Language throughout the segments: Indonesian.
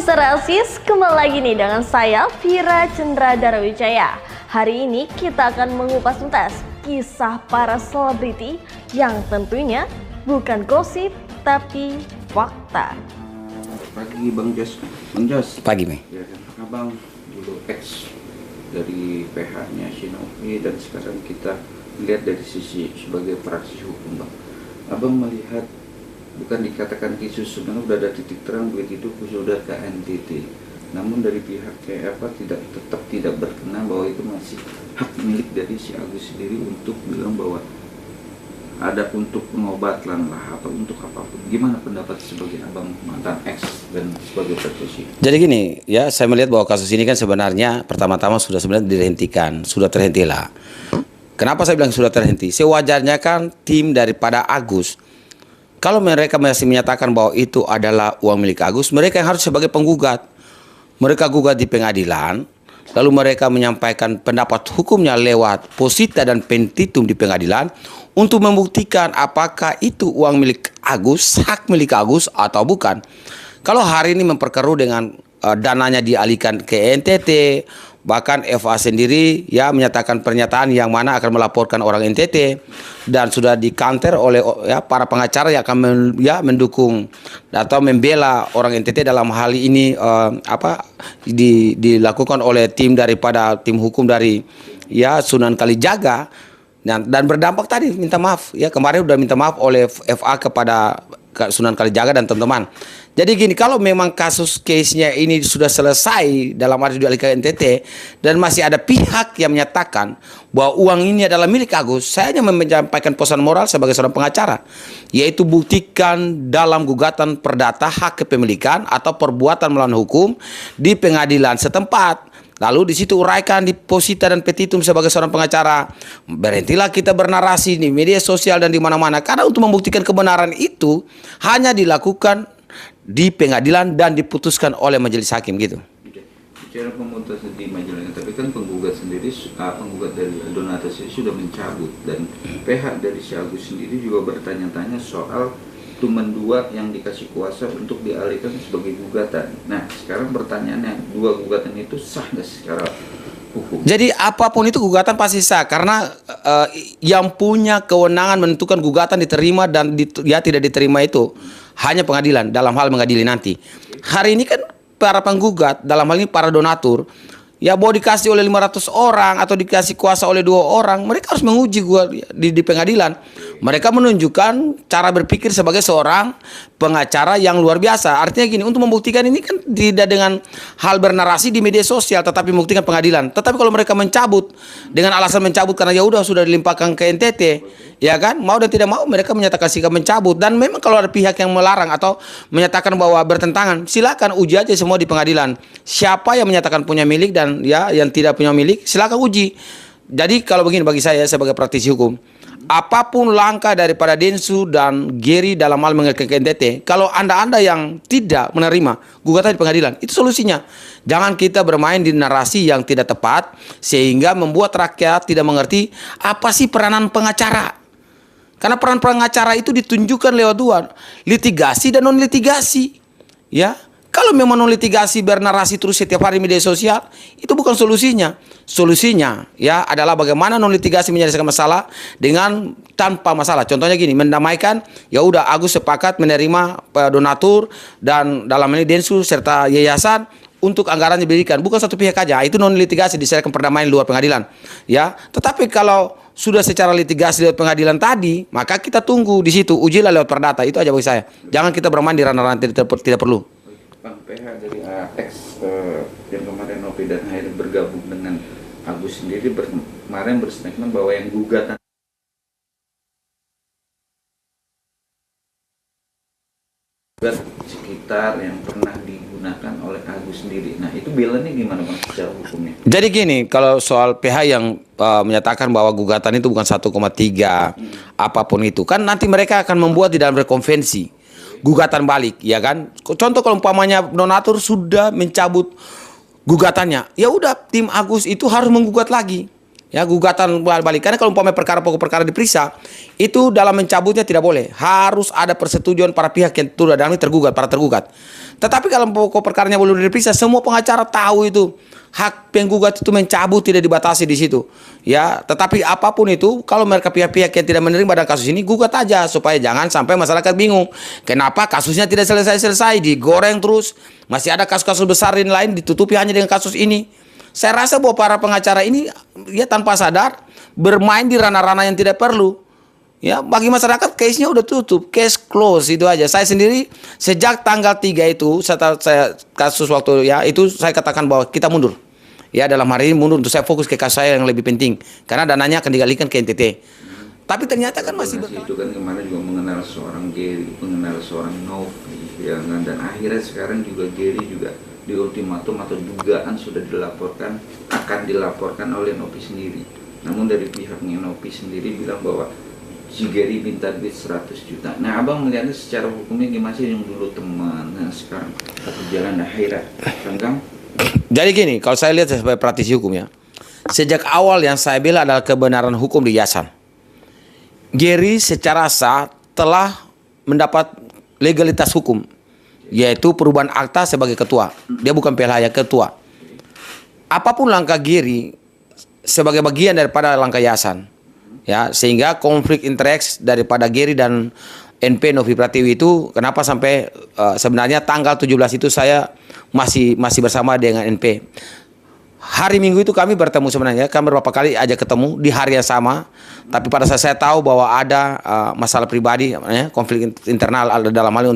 Mr. Elsis, kembali lagi nih dengan saya Vira Cendra Darawijaya. Hari ini kita akan mengupas tuntas kisah para selebriti yang tentunya bukan gosip tapi fakta. Pagi Bang Jos. Bang Jos. Pagi, Mei. Ya kan, Abang dulu ex dari PH-nya Shinobi dan sekarang kita lihat dari sisi sebagai praktisi hukum, Bang. Abang melihat bukan dikatakan isu sebenarnya sudah ada titik terang begitu sudah ke NTT. Namun dari pihak tetap tidak berkenan bahwa itu masih hak milik dari si Agus sendiri untuk bilang bahwa ada untuk pengobatan lah atau untuk apapun. Gimana pendapat sebagai abang mantan ex dan sebagai praktisi? Jadi gini, ya saya melihat bahwa kasus ini kan sebenarnya pertama-tama sudah sebenarnya dihentikan, sudah terhentilah. Kenapa saya bilang sudah terhenti? Sewajarnya kan tim daripada Agus, kalau mereka masih menyatakan bahwa itu adalah uang milik Agus, mereka yang harus sebagai penggugat. Mereka gugat di pengadilan, lalu mereka menyampaikan pendapat hukumnya lewat posita dan petitum di pengadilan untuk membuktikan apakah itu uang milik Agus, hak milik Agus atau bukan. Kalau hari ini memperkeruh dengan dananya dialihkan ke NTT, bahkan FA sendiri ya menyatakan pernyataan yang mana akan melaporkan orang NTT dan sudah dikanter oleh ya para pengacara yang akan mendukung atau membela orang NTT dalam hal ini dilakukan oleh tim hukum dari ya Sunan Kalijaga dan berdampak tadi minta maaf ya, kemarin udah minta maaf oleh FA kepada Sunan Kalijaga dan teman-teman. Jadi gini, kalau memang kasus case-nya ini sudah selesai dalam arti dialihkan NTT dan masih ada pihak yang menyatakan bahwa uang ini adalah milik Agus, saya hanya menyampaikan pesan moral sebagai seorang pengacara, yaitu buktikan dalam gugatan perdata hak kepemilikan atau perbuatan melawan hukum di pengadilan setempat. Lalu di situ uraikan di posita dan petitum sebagai seorang pengacara. Berhentilah kita bernarasi di media sosial dan di mana-mana, karena untuk membuktikan kebenaran itu hanya dilakukan di pengadilan dan diputuskan oleh majelis hakim gitu. Bicara pemutusan di majelis, tapi kan penggugat sendiri, penggugat dari Donatus sendiri sudah mencabut dan pihak dari si Agus sendiri juga bertanya-tanya soal Tumen 2 yang dikasih kuasa untuk dialihkan sebagai gugatan. Nah, sekarang pertanyaannya, 2 gugatan itu sah nggak secara hukum? Jadi apapun itu gugatan pasti sah, karena yang punya kewenangan menentukan gugatan diterima dan tidak diterima itu hanya pengadilan dalam hal mengadili nanti. Hari ini kan para penggugat dalam hal ini para donatur, ya mau dikasih oleh 500 orang atau dikasih kuasa oleh 2 orang, mereka harus menguji di pengadilan. Mereka menunjukkan cara berpikir sebagai seorang pengacara yang luar biasa. Artinya gini, untuk membuktikan ini kan tidak dengan hal bernarasi di media sosial, tetapi membuktikan pengadilan. Tetapi kalau mereka mencabut dengan alasan mencabut karena ya udah sudah dilimpahkan ke NTT, ya kan, mau dan tidak mau mereka menyatakan sikap mencabut. Dan memang kalau ada pihak yang melarang atau menyatakan bahwa bertentangan, silakan uji aja semua di pengadilan. Siapa yang menyatakan punya milik dan ya yang tidak punya milik, silakan uji. Jadi kalau begini, bagi saya sebagai praktisi hukum, apapun langkah daripada Densu dan Geri dalam hal mengelak ke NTT, kalau anda yang tidak menerima gugatan di pengadilan, itu solusinya. Jangan kita bermain di narasi yang tidak tepat sehingga membuat rakyat tidak mengerti apa sih peranan pengacara. Karena peran pengacara itu ditunjukkan lewat 2, litigasi dan non litigasi. Ya, kalau memang non litigasi bernarasi terus setiap hari di media sosial, itu bukan solusinya. Solusinya ya adalah bagaimana non litigasi menyelesaikan masalah dengan tanpa masalah. Contohnya gini, mendamaikan, ya udah Agus sepakat menerima donatur dan dalam ini Densus serta yayasan untuk anggaran diberikan, bukan satu pihak aja. Itu non litigasi, diselesaikan perdamaian luar pengadilan. Ya, tetapi kalau sudah secara litigasi lewat pengadilan tadi, maka kita tunggu di situ, ujilah lewat perdata. Itu aja bagi saya. Jangan kita bermain di ranah-ranah tidak perlu. Bang, PH dari ex yang kemarin Nopi dan akhirnya bergabung dengan Agus sendiri kemarin berstatement bahwa yang gugatan sekitar yang pernah digunakan oleh Agus sendiri. Nah, itu belanya gimana Bang secara hukumnya? Jadi gini, kalau soal PH yang menyatakan bahwa gugatan itu bukan 1,3 apapun itu, kan nanti mereka akan membuat di dalam rekonvensi gugatan balik, ya kan? Contoh kalau umpamanya donatur sudah mencabut gugatannya, ya udah tim Agus itu harus menggugat lagi Ya, gugatan balik. Karena kalau umpamanya perkara pokok perkara diperiksa, itu dalam mencabutnya tidak boleh. Harus ada persetujuan para pihak yang turut dalam tergugat, para tergugat. Tetapi kalau pokok perkaranya belum diperiksa, semua pengacara tahu itu. Hak penggugat itu mencabut, tidak dibatasi di situ. Ya, tetapi apapun itu, kalau mereka pihak-pihak yang tidak menerima dalam kasus ini, gugat aja supaya jangan sampai masyarakat bingung. Kenapa kasusnya tidak selesai-selesai, digoreng terus. Masih ada kasus-kasus besar lain ditutupi hanya dengan kasus ini. Saya rasa bahwa para pengacara ini ya tanpa sadar bermain di ranah-ranah yang tidak perlu. Ya, bagi masyarakat case-nya udah tutup, case close itu aja. Saya sendiri sejak tanggal 3 itu setelah saya kasus waktu ya itu saya katakan bahwa kita mundur. Ya, dalam hari ini mundur untuk saya fokus ke kasus saya yang lebih penting karena dananya akan dikalikan ke NTT. Tapi ternyata kan masih itu kan kemarin juga mengenal seorang Gary, mengenal seorang Novi, ya kan? Dan akhirnya sekarang juga Gary juga di ultimatum atau dugaan sudah dilaporkan, akan dilaporkan oleh Novi sendiri. Namun dari pihaknya Novi sendiri bilang bahwa si Gary minta duit 100 juta. Nah, abang melihatnya secara hukumnya gimana sih, yang dulu teman, nah sekarang satu jalan akhirat, Kang? Jadi gini, kalau saya lihat sebagai praktisi hukum ya, sejak awal yang saya bela adalah kebenaran hukum di Yayasan. Gary secara sah telah mendapat legalitas hukum, yaitu perubahan akta sebagai ketua. Dia bukan PLH, ya ketua. Apapun langkah Gary sebagai bagian daripada langkah Yayasan, ya, sehingga konflik interest daripada Gary dan NP Novi Pratiwi itu kenapa sampai sebenarnya tanggal 17 itu saya masih bersama dengan NP. Hari Minggu itu kami bertemu sebenarnya, kami beberapa kali aja ketemu di hari yang sama. Tapi pada saat saya tahu bahwa ada masalah pribadi, konflik internal dalam hal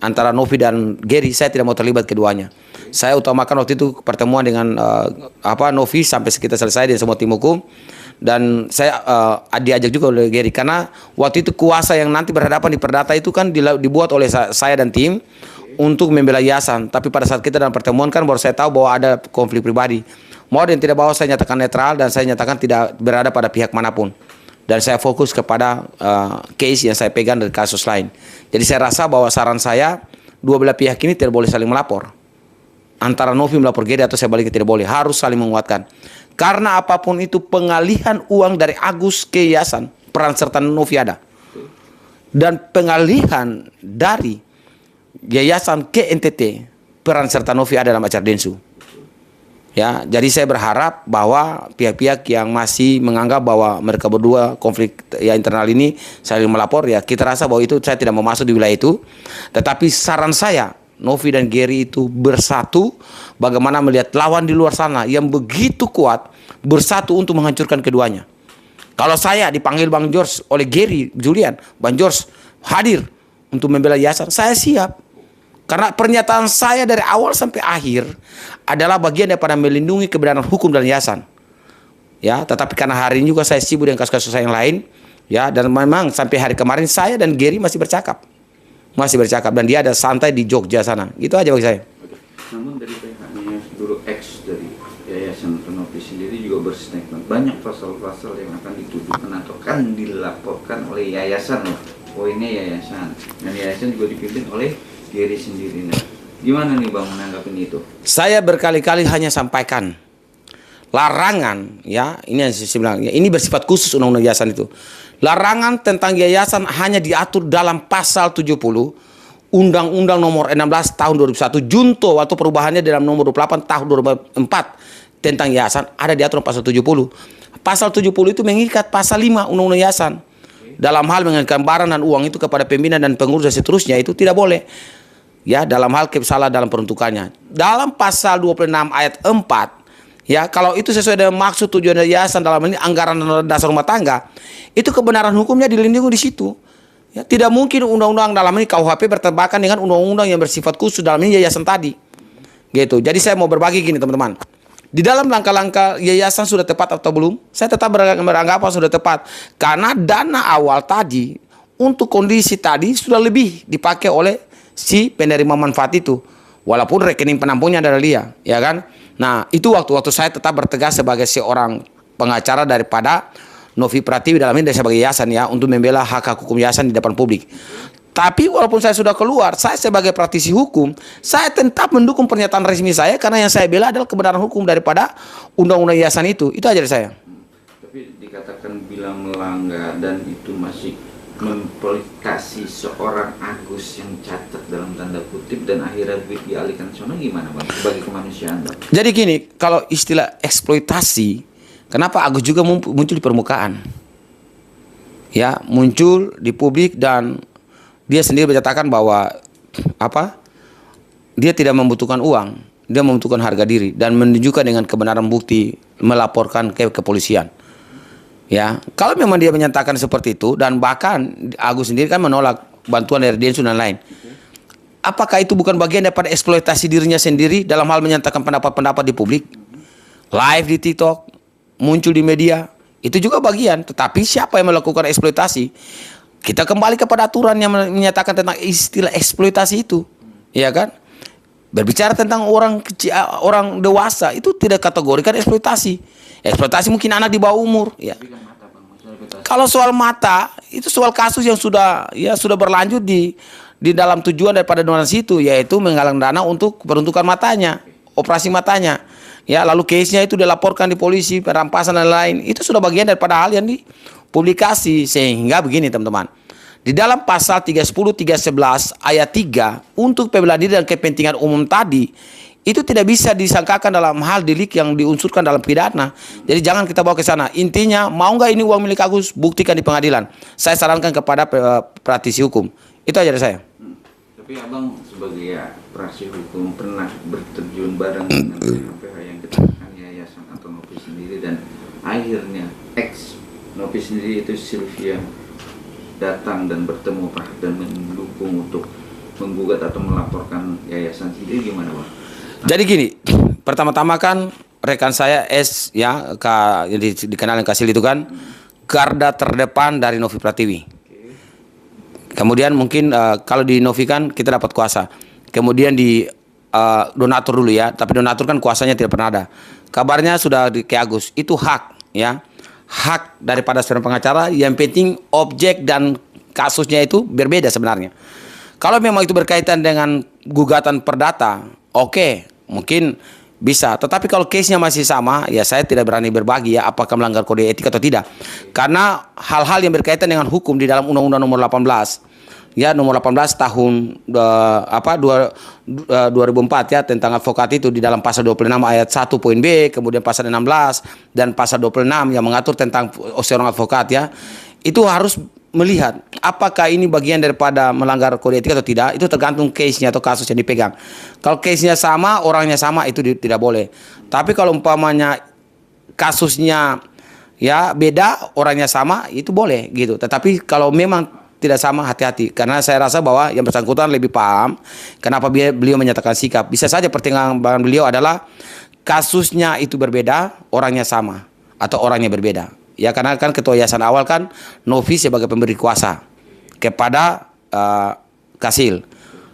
antara Novi dan Gary, saya tidak mau terlibat keduanya. Saya utamakan waktu itu pertemuan dengan Novi sampai kita selesai dan semua tim hukum. Dan saya diajak juga oleh Gary karena waktu itu kuasa yang nanti berhadapan di perdata itu kan dibuat oleh saya dan tim untuk membela Yayasan. Tapi pada saat kita dalam pertemuan kan baru saya tahu bahwa ada konflik pribadi. Mau dan tidak bahwa saya nyatakan netral dan saya nyatakan tidak berada pada pihak manapun. Dan saya fokus kepada case yang saya pegang dari kasus lain. Jadi saya rasa bahwa saran saya, dua belah pihak ini tidak boleh saling melapor. Antara Novi melapor Gary atau sebaliknya tidak boleh. Harus saling menguatkan. Karena apapun itu pengalihan uang dari Agus ke Yayasan, peran serta Novi ada. Dan pengalihan dari Yayasan ke NTT, peran serta Novi ada dalam acara Densu. Ya, jadi saya berharap bahwa pihak-pihak yang masih menganggap bahwa mereka berdua konflik ya internal ini saling melapor, ya kita rasa bahwa itu saya tidak mau masuk di wilayah itu. Tetapi saran saya, Novi dan Gary itu bersatu, bagaimana melihat lawan di luar sana yang begitu kuat, bersatu untuk menghancurkan keduanya. Kalau saya dipanggil Bang George oleh Gary Julian, Bang George hadir untuk membela Yayasan, saya siap. Karena pernyataan saya dari awal sampai akhir adalah bagian daripada melindungi kebenaran hukum dan Yayasan. Ya, tetapi karena hari ini juga saya sibuk dengan kasus-kasus saya yang lain, ya, dan memang sampai hari kemarin saya dan Gary masih bercakap. Dan dia ada santai di Jogja sana. Itu aja bagi saya. Namun dari pihaknya dulu ex dari Yayasan Novi sendiri juga berstatement banyak pasal-pasal yang akan dituduhkan atau akan dilaporkan oleh Yayasan loh. Oh, ini Yayasan. Dan Yayasan juga dipimpin oleh Gary sendiri. Nah, gimana nih Bang menanggapi itu? Saya berkali-kali hanya sampaikan larangan, ya, ini yang saya bilang, ya, ini bersifat khusus undang-undang Yayasan itu. Larangan tentang Yayasan hanya diatur dalam pasal 70 Undang-Undang nomor 16 tahun 2001 Junto atau perubahannya dalam nomor 28 tahun 2004 tentang Yayasan ada diatur pasal 70. Pasal 70 itu mengikat pasal 5 Undang-Undang Yayasan. Dalam hal mengalihkan barang dan uang itu kepada pembina dan pengurus dan seterusnya itu tidak boleh. Ya, dalam hal kesalahan dalam peruntukannya. Dalam pasal 26 ayat 4, ya, kalau itu sesuai dengan maksud tujuan Yayasan dalam ini anggaran dasar rumah tangga, itu kebenaran hukumnya dilindungi di situ. Ya, tidak mungkin undang-undang dalam ini KUHP bertentangan dengan undang-undang yang bersifat khusus dalam ini Yayasan tadi. Gitu. Jadi saya mau berbagi gini teman-teman. Di dalam langkah-langkah Yayasan sudah tepat atau belum? Saya tetap beranggapan sudah tepat. Karena dana awal tadi untuk kondisi tadi sudah lebih dipakai oleh si penerima manfaat itu. Walaupun rekening penampungnya adalah dia, ya kan? Nah, itu waktu saya tetap bertegas sebagai seorang pengacara daripada Novi Pratiwi dalam ini sebagai Yayasan, ya, untuk membela hak hukum Yayasan di depan publik. Tapi walaupun saya sudah keluar, saya sebagai praktisi hukum, saya tetap mendukung pernyataan resmi saya karena yang saya bela adalah kebenaran hukum daripada undang-undang Yayasan itu. Itu aja dari saya. Tapi dikatakan bilang melanggar dan itu masih mempolitisasi seorang Agus yang catat dalam tanda kutip dan akhirnya dialihkan sana, gimana Bang? Sebagai kemanusiaan Bang. Jadi gini, kalau istilah eksploitasi, kenapa Agus juga muncul di permukaan? Ya, muncul di publik dan dia sendiri menyatakan bahwa dia tidak membutuhkan uang, dia membutuhkan harga diri dan menunjukkan dengan kebenaran bukti melaporkan ke kepolisian. Ya, kalau memang dia menyatakan seperti itu dan bahkan Agus sendiri kan menolak bantuan dari Densus dan lain. Apakah itu bukan bagian daripada eksploitasi dirinya sendiri dalam hal menyatakan pendapat-pendapat di publik? Live di TikTok, muncul di media, itu juga bagian. Tetapi siapa yang melakukan eksploitasi? Kita kembali kepada aturan yang menyatakan tentang istilah eksploitasi itu, ya kan? Berbicara tentang orang kecil, orang dewasa itu tidak kategorikan eksploitasi. Eksploitasi mungkin anak di bawah umur, ya. Kalau soal mata itu soal kasus yang sudah berlanjut di dalam tujuan daripada donasi itu, yaitu menggalang dana untuk peruntukan matanya, operasi matanya. Ya, lalu case-nya itu dilaporkan di polisi, perampasan dan lain. Itu sudah bagian daripada hal yang dipublikasi. Sehingga begini teman-teman. Di dalam pasal 310, 311 ayat 3 untuk pembela diri dan kepentingan umum tadi itu tidak bisa disangkakan dalam hal delik yang diunsurkan dalam pidana. Jadi jangan kita bawa ke sana. Intinya, mau nggak ini uang milik Agus, buktikan di pengadilan. Saya sarankan kepada praktisi hukum. Itu aja dari saya. Tapi Abang sebagai praktisi hukum pernah berterjun bareng dengan PH yang kecelakaan yayasan atau Novi sendiri, dan akhirnya ex Novi sendiri itu Sylvia datang dan bertemu Pak dan mendukung untuk menggugat atau melaporkan yayasan sendiri, gimana Bang? Jadi gini, pertama-tama kan rekan saya S ya, yang dikenal dengan Kasil itu kan garda terdepan dari Novi Pratiwi. Kemudian mungkin kalau di Novi kan kita dapat kuasa. Kemudian di donatur dulu ya, tapi donatur kan kuasanya tidak pernah ada. Kabarnya sudah ke Agus, itu hak ya. Hak daripada seorang pengacara, yang penting objek dan kasusnya itu berbeda sebenarnya. Kalau memang itu berkaitan dengan gugatan perdata, oke. Mungkin bisa, tetapi kalau case-nya masih sama, ya saya tidak berani berbagi ya apakah melanggar kode etik atau tidak. Karena hal-hal yang berkaitan dengan hukum di dalam Undang-Undang Nomor 18 ya, Nomor 18 tahun 2004 ya, tentang advokat itu di dalam pasal 26 ayat 1 poin B, kemudian pasal 16 dan pasal 26 yang mengatur tentang seorang advokat ya. Itu harus melihat apakah ini bagian daripada melanggar kode etik atau tidak. Itu tergantung case-nya atau kasus yang dipegang. Kalau case-nya sama, orangnya sama, itu tidak boleh. Tapi kalau umpamanya kasusnya ya beda, orangnya sama, itu boleh gitu. Tetapi kalau memang tidak sama, hati-hati. Karena saya rasa bahwa yang bersangkutan lebih paham kenapa beliau menyatakan sikap. Bisa saja pertimbangan beliau adalah kasusnya itu berbeda, orangnya sama atau orangnya berbeda. Ya, karena kan ketua yayasan awal kan Novi sebagai pemberi kuasa kepada Kasil.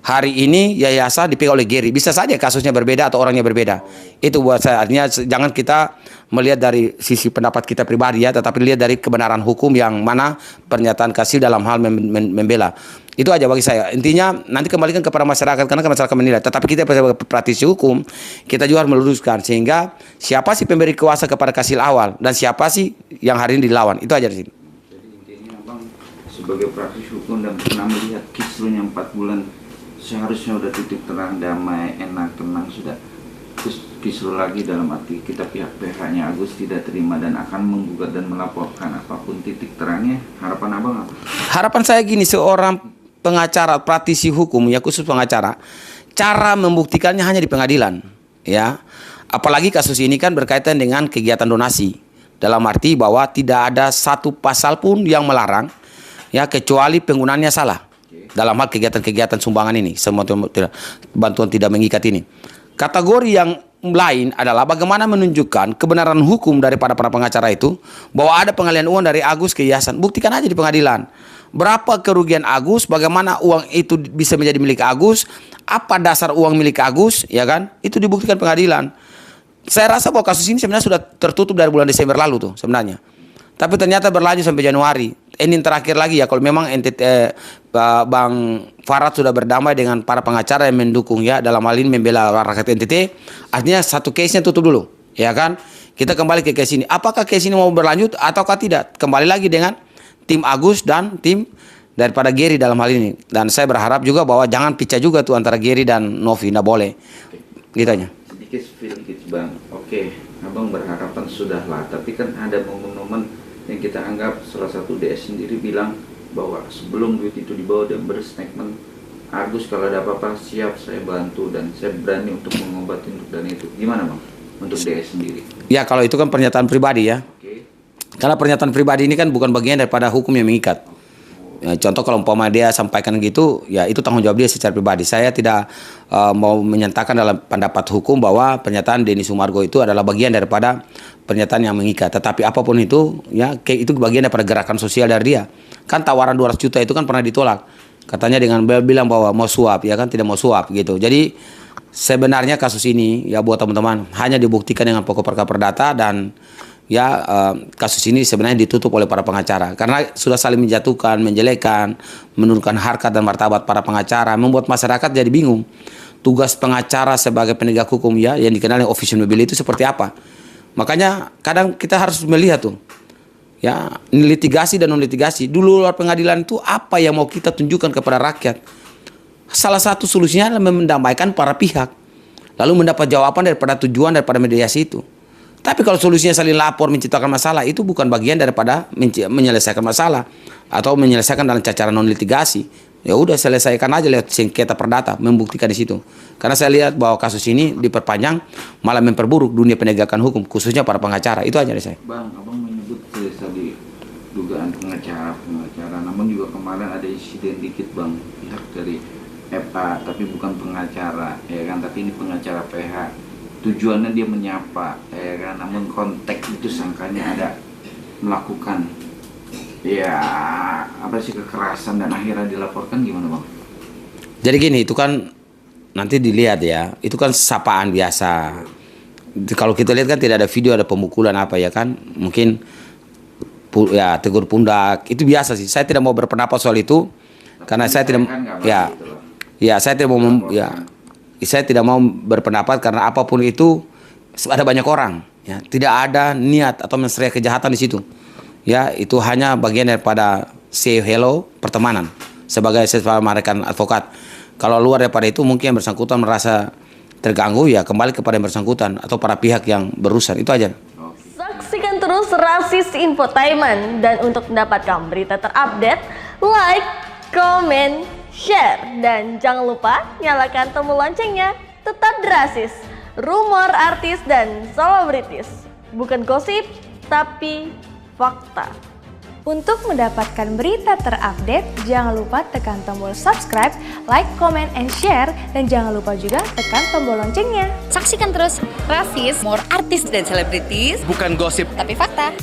Hari ini yayasan dipegang oleh Gary. Bisa saja kasusnya berbeda atau orangnya berbeda. Itu buat saya. Artinya jangan kita melihat dari sisi pendapat kita pribadi ya, tetapi lihat dari kebenaran hukum yang mana pernyataan Kasil dalam hal membela. Itu aja bagi saya. Intinya nanti kembalikan kepada masyarakat, karena masyarakat menilai. Tetapi kita sebagai praktisi hukum, kita juga harus meluruskan sehingga siapa sih pemberi kuasa kepada Kasil awal dan siapa sih yang hari ini dilawan. Itu aja di sini. Jadi intinya Abang sebagai praktisi hukum dan pernah melihat kisruhnya 4 bulan, seharusnya udah titik terang, damai, enak, tenang, sudah. Terus kisruh lagi dalam arti kita pihak-pihaknya Agus tidak terima dan akan menggugat dan melaporkan, apapun titik terangnya. Harapan Abang apa? Harapan saya gini, seorang pengacara, praktisi hukum ya, khusus pengacara, cara membuktikannya hanya di pengadilan ya. Apalagi kasus ini kan berkaitan dengan kegiatan donasi, dalam arti bahwa tidak ada satu pasal pun yang melarang ya, kecuali penggunaannya salah dalam hal kegiatan-kegiatan sumbangan ini, semua bantuan tidak mengikat ini. Kategori yang lain adalah bagaimana menunjukkan kebenaran hukum daripada para pengacara itu bahwa ada pengalian uang dari Agus ke yayasan. Buktikan aja di pengadilan. Berapa kerugian Agus, bagaimana uang itu bisa menjadi milik Agus, apa dasar uang milik Agus, ya kan? Itu dibuktikan pengadilan. Saya rasa bahwa kasus ini sebenarnya sudah tertutup dari bulan Desember lalu tuh sebenarnya. Tapi ternyata berlanjut sampai Januari. Ini terakhir lagi ya, kalau memang Bang Farad sudah berdamai dengan para pengacara yang mendukung ya dalam hal ini membela rakyat NTT, artinya satu case-nya tutup dulu, ya kan? Kita kembali ke case ini. Apakah case ini mau berlanjut ataukah tidak? Kembali lagi dengan tim Agus dan tim daripada Gary dalam hal ini. Dan saya berharap juga bahwa jangan pecah juga tuh antara Gary dan Novi, nggak boleh. Gitu aja. Sedikit sedikit bang. Oke, abang berharapan sudahlah. Tapi kan ada momen-momen yang kita anggap salah satu DS sendiri bilang bahwa sebelum duit itu dibawa dan berstatement, Agus kalau ada apa-apa siap saya bantu dan saya berani untuk mengobati untuk dana itu. Gimana bang? Untuk DS sendiri. Ya kalau itu kan pernyataan pribadi ya. Oke. Karena pernyataan pribadi ini kan bukan bagian daripada hukum yang mengikat. Ya, contoh kalau umpama dia sampaikan gitu, ya itu tanggung jawab dia secara pribadi. Saya tidak mau menyatakan dalam pendapat hukum bahwa pernyataan Denny Sumargo itu adalah bagian daripada pernyataan yang mengikat. Tetapi apapun itu, ya itu bagian daripada gerakan sosial dari dia. Kan tawaran 200 juta itu kan pernah ditolak. Katanya dengan bilang bahwa mau suap, ya kan tidak mau suap gitu. Jadi sebenarnya kasus ini ya buat teman-teman hanya dibuktikan dengan pokok perkara perdata dan ya kasus ini sebenarnya ditutup oleh para pengacara karena sudah saling menjatuhkan, menjelekkan, menurunkan harkat dan martabat para pengacara, membuat masyarakat jadi bingung. Tugas pengacara sebagai penegak hukum ya yang dikenal dengan official nobility itu seperti apa. Makanya kadang kita harus melihat tuh ya litigasi dan non litigasi dulu luar pengadilan itu apa yang mau kita tunjukkan kepada rakyat. Salah satu solusinya adalah mendamaikan para pihak. Lalu mendapat jawaban daripada tujuan daripada mediasi itu. Tapi kalau solusinya saling lapor menciptakan masalah, itu bukan bagian daripada menyelesaikan masalah. Atau menyelesaikan dalam cacaran non-litigasi. Ya udah selesaikan aja lewat sengketa perdata, membuktikan di situ. Karena saya lihat bahwa kasus ini diperpanjang, malah memperburuk dunia penegakan hukum, khususnya para pengacara. Itu aja dari saya. Bang, abang menyebut tadi dugaan pengacara, namun juga kemarin ada insiden dikit bang, pihak dari FA tapi bukan pengacara ya kan, tapi ini pengacara PH, tujuannya dia menyapa ya kan, namun konteks itu sangkanya ada melakukan ya apa sih kekerasan dan akhirnya dilaporkan. Gimana bang? Jadi gini, itu kan nanti dilihat ya, itu kan sapaan biasa. Kalau kita lihat kan tidak ada video, ada pemukulan apa ya kan, mungkin ya tegur pundak, itu biasa sih. Saya tidak mau berpendapat soal itu karena saya tidak saya tidak mau berpendapat karena apapun itu ada banyak orang ya, tidak ada niat atau mensreya kejahatan di situ. Ya, itu hanya bagian daripada say hello pertemanan sebagai rekan advokat. Kalau luar daripada itu mungkin yang bersangkutan merasa terganggu ya kembali kepada yang bersangkutan atau para pihak yang berurusan. Itu aja. Saksikan terus Rasis Infotainment dan untuk mendapatkan berita terupdate, like, comment, share, dan jangan lupa nyalakan tombol loncengnya. Tetap Rasis, rumor artis dan selebritis, bukan gosip tapi fakta. Untuk mendapatkan berita terupdate, jangan lupa tekan tombol subscribe, like, comment, and share, dan jangan lupa juga tekan tombol loncengnya. Saksikan terus Rasis, rumor artis dan selebritis, bukan gosip tapi fakta.